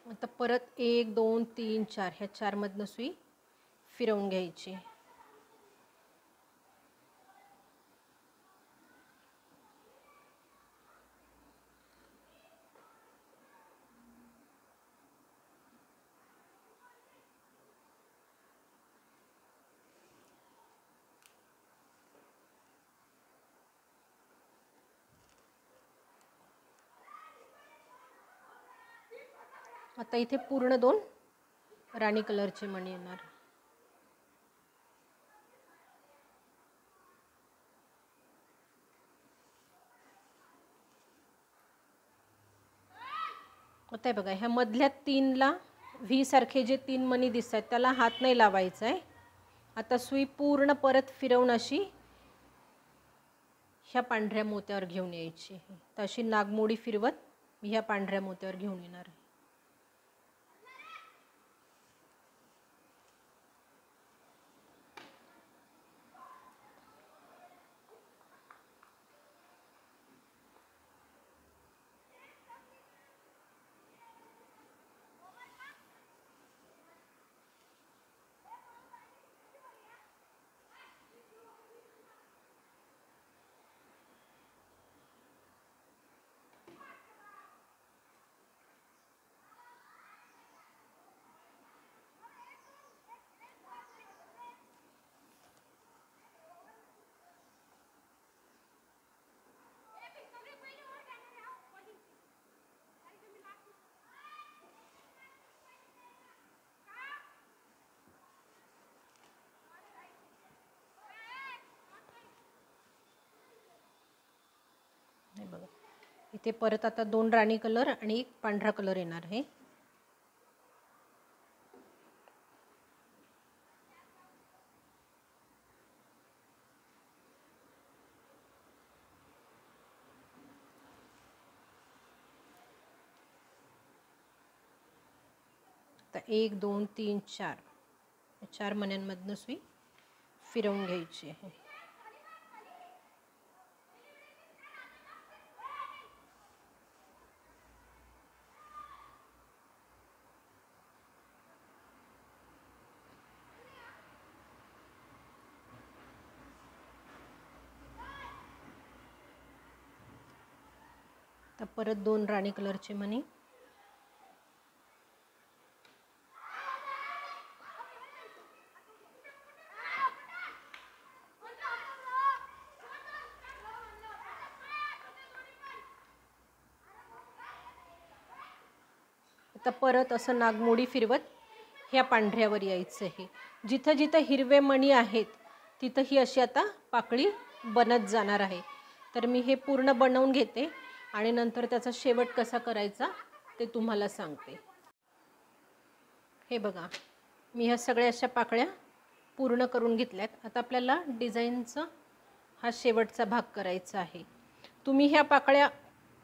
S1: आता परत 1 2 3 4 ह्या 4 मधनं सुई फिरवून घ्यायची. आता इथे पूर्ण 2 राणी कलरचे मणी येणार. आता बघा, ह्या मधल्या 3ला व्ही सारखे जे 3 मणी दिसत आहेत त्याला हात नाही लावायचा आहे. आता सुई पूर्ण परत फिरवून अशी ह्या पांढऱ्या मोत्यावर घेऊन यायची. तर अशी नागमोडी फिरवत मी ह्या पांढऱ्या मोत्यावर घेऊन येणार आहे. हे बघा, इथे परत आता 2 राणी कलर आणि 1 पांढरा कलर येणार आहे. आता 1 2 3 4 4 मण्यांमधनं सुई फिरवून घ्यायची आहे. तर परत 2 राणी कलरचे मणी. आता परत असं नागमोडी फिरवत ह्या पांढऱ्यावर यायचं आहे. जिथं जिथं हिरवे मणी आहेत तिथं ही अशी आता पाकळी बनत जाणार आहे. तर मी हे पूर्ण बनवून घेते आणि नंतर त्याचा शेवट कसा करायचा ते तुम्हाला सांगते. हे बघा, मी ह्या सगळ्या अशा पाकळ्या पूर्ण करून घेतल्यात. आता आपल्याला डिझाईनचा हा शेवटचा भाग करायचा आहे. तुम्ही ह्या पाकळ्या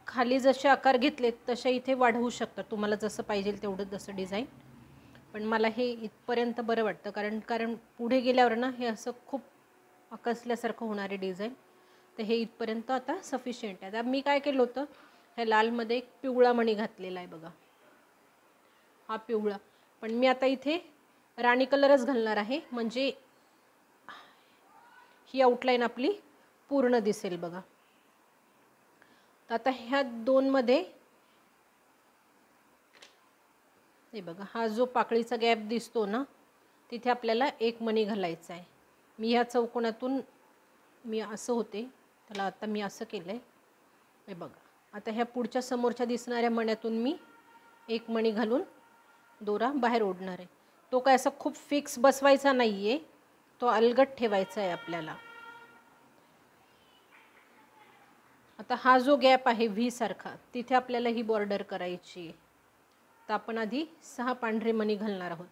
S1: खाली जसे आकार घेतलेत तसे इथे वाढवू शकता, तुम्हाला जसं पाहिजे तेवढं जसं डिझाईन. पण मला हे इथपर्यंत बरं वाटतं, कारण पुढे गेल्यावर ना हे असं खूप आकसल्यासारखं होणारे डिझाईन. तर हे इथपर्यंत आता सफिशियंट आहे. आता मी काय केलं होतं, ह्या लालमध्ये एक पिवळा मणी घातलेला आहे बघा, हा पिवळा. पण मी आता इथे राणी कलरच घालणार आहे, म्हणजे ही आउटलाईन आपली पूर्ण दिसेल बघा. तर आता ह्या 2 मध्ये हे बघा, हा जो पाकळीचा गॅप दिसतो ना तिथे आपल्याला 1 मणी घालायचा आहे. मी ह्या चौकोनातून मी असं होते त्याला आता मी असं केलं आहे. हे बघा, आता ह्या पुढच्या समोरच्या दिसणाऱ्या मण्यातून मी 1 मणी घालून दोरा बाहेर ओढणार आहे. तो काय असा खूप फिक्स बसवायचा नाही आहे, तो अलगट ठेवायचा आहे आपल्याला. आता हा जो गॅप आहे व्ही सारखा तिथे आपल्याला ही बॉर्डर करायची आहे. तर आपण आधी 6 पांढरे मणी घालणार आहोत.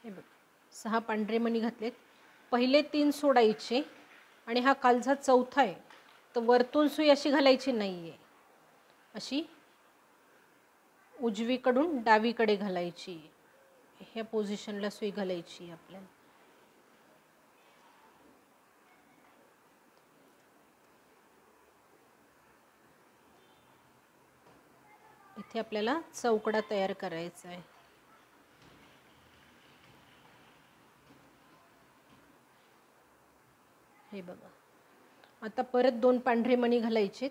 S1: हे बघ, 6 पांढरे मणी घातलेत. पहिले 3 सोडायचे आणि हा खालचा चौथा आहे. तर वरतून सुई अशी घालायची नाही आहे, अशी उजवीकडून डावीकडे घालायची. ह्या पोझिशनला सुई घालायची आपल्याला. इथे आपल्याला चौकडा तयार करायचा आहे. हे बघा, आता परत 2 पांढरे मणी घालायचेत.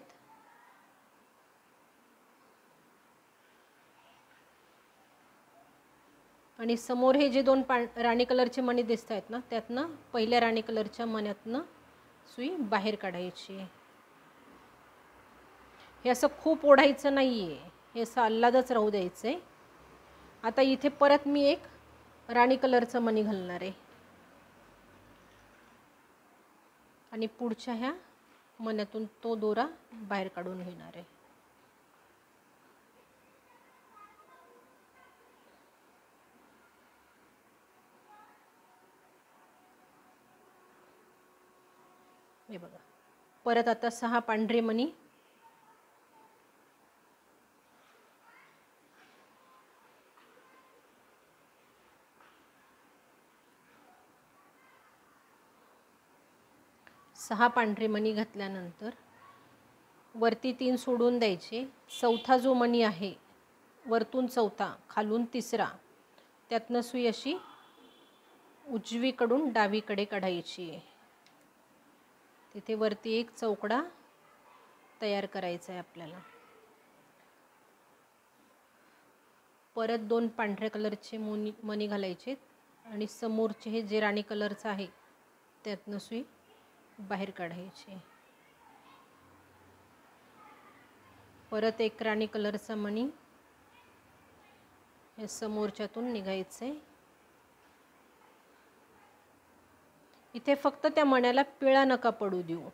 S1: आणि समोर हे जे दोन राणी कलरचे मणी दिसत आहेत ना, त्यातनं पहिल्या राणी कलरच्या मण्यातनं सुई बाहेर काढायची. हे असं खूप ओढायचं नाही आहे, हे असं अल्लादच राहू द्यायचं आहे. आता इथे परत मी एक राणी कलरचं मणी घालणार आहे आणि पुढच्या ह्या मण्यातून तो दोरा बाहेर काढून घेणार आहे. हे बघा, परत आता 6 पांढरे मणी. सहा पांढरे मणी घातल्यानंतर वरती 3 सोडून द्यायचे. चौथा जो मणी आहे, वरतून चौथा खालून तिसरा, त्यातनं सुई अशी उजवीकडून डावीकडे काढायची. तिथे वरती एक चौकडा तयार करायचा आहे आपल्याला. परत 2 पांढऱ्या कलरचे मणी घालायचे आणि समोरचे हे जे राणी कलरचं आहे त्यातनं सुई बाहेर काढायची. परत एक राणी कलरचा मणी हे समोरच्यातून निघायचं आहे. इथे फक्त त्या मण्याला पिळा नका पडू देऊ.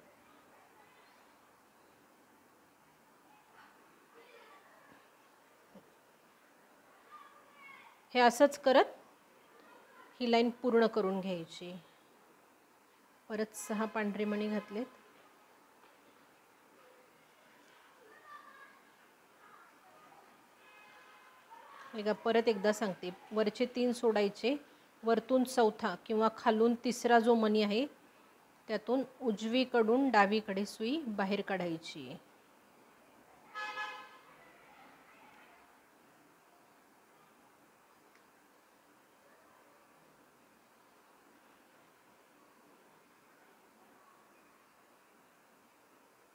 S1: हे असंच करत ही लाईन पूर्ण करून घ्यायची. परत 6 पांढरे मणी घातलेत. परत एकदा सांगते, वरचे 3 सोडायचे, वरतून चौथा किंवा खालून तिसरा जो मणी आहे त्यातून उजवीकडून डावीकडे सुई बाहेर काढायची.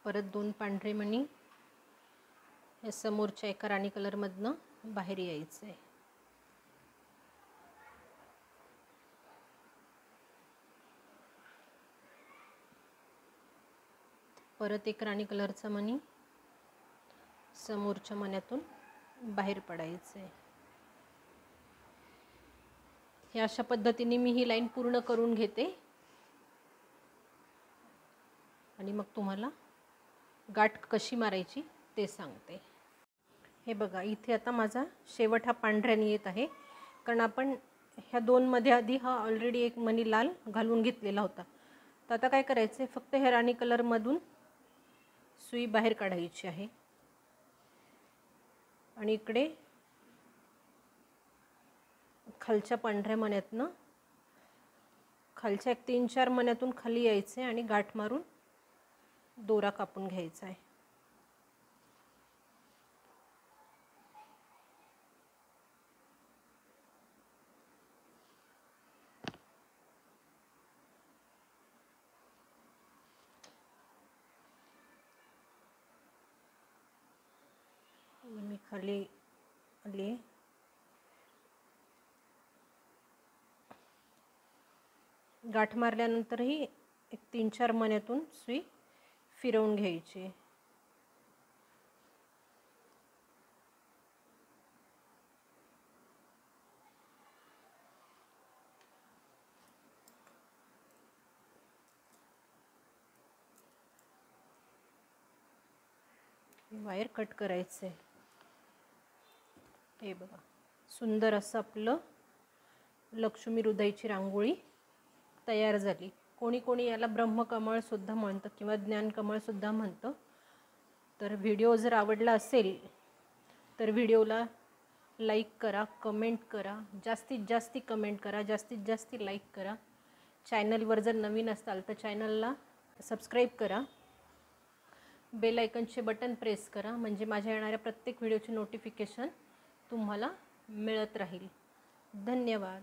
S1: परत 2 पांढरे मणी या समोरच्या एका राणी कलरमधनं बाहेर यायचं आहे. परत एक राणी कलरचा मणी समोरच्या मण्यातून बाहेर पडायचं आहे. हे अशा पद्धतीने मी ही लाईन पूर्ण करून घेते आणि मग तुम्हाला गाठ कशी मारायची ते सांगते. हे बघा, इथे आता माझा शेवट हा पांढऱ्याने येत आहे, कारण आपण ह्या 2 मध्ये आधी हा ऑलरेडी एक मणी लाल घालून घेतलेला होता. तर आता काय करायचं आहे, फक्त ह्या राणी कलरमधून सुई बाहेर काढायची आहे आणि इकडे खालच्या पांढऱ्या मण्यातनं खालच्या 3-4 मण्यातून खाली यायचं आहे आणि गाठ मारून दोरा कापून घ्यायचा आहे. मी खाली आली. गाठ मारल्यानंतरही एक 3-4 मण्यातून सुई फिरवून घ्यायची. वायर कट करायचं आहे. हे बघा, सुंदर असं आपलं लक्ष्मी हृदयाची रांगोळी तयार झाली. कोणी कोणी याला ब्रह्मकमळसुद्धा म्हणतं किंवा ज्ञानकमळसुद्धा म्हणतं. तर व्हिडिओ जर आवडला असेल तर व्हिडिओला लाईक करा, कमेंट करा, जास्तीत जास्त कमेंट करा, जास्तीत जास्त लाईक करा. चॅनलवर जर नवीन असाल तर चॅनलला सबस्क्राईब करा. बेल आयकनचे बटन प्रेस करा, म्हणजे माझ्या येणाऱ्या प्रत्येक व्हिडिओची नोटिफिकेशन तुम्हाला मिळत राहील. धन्यवाद.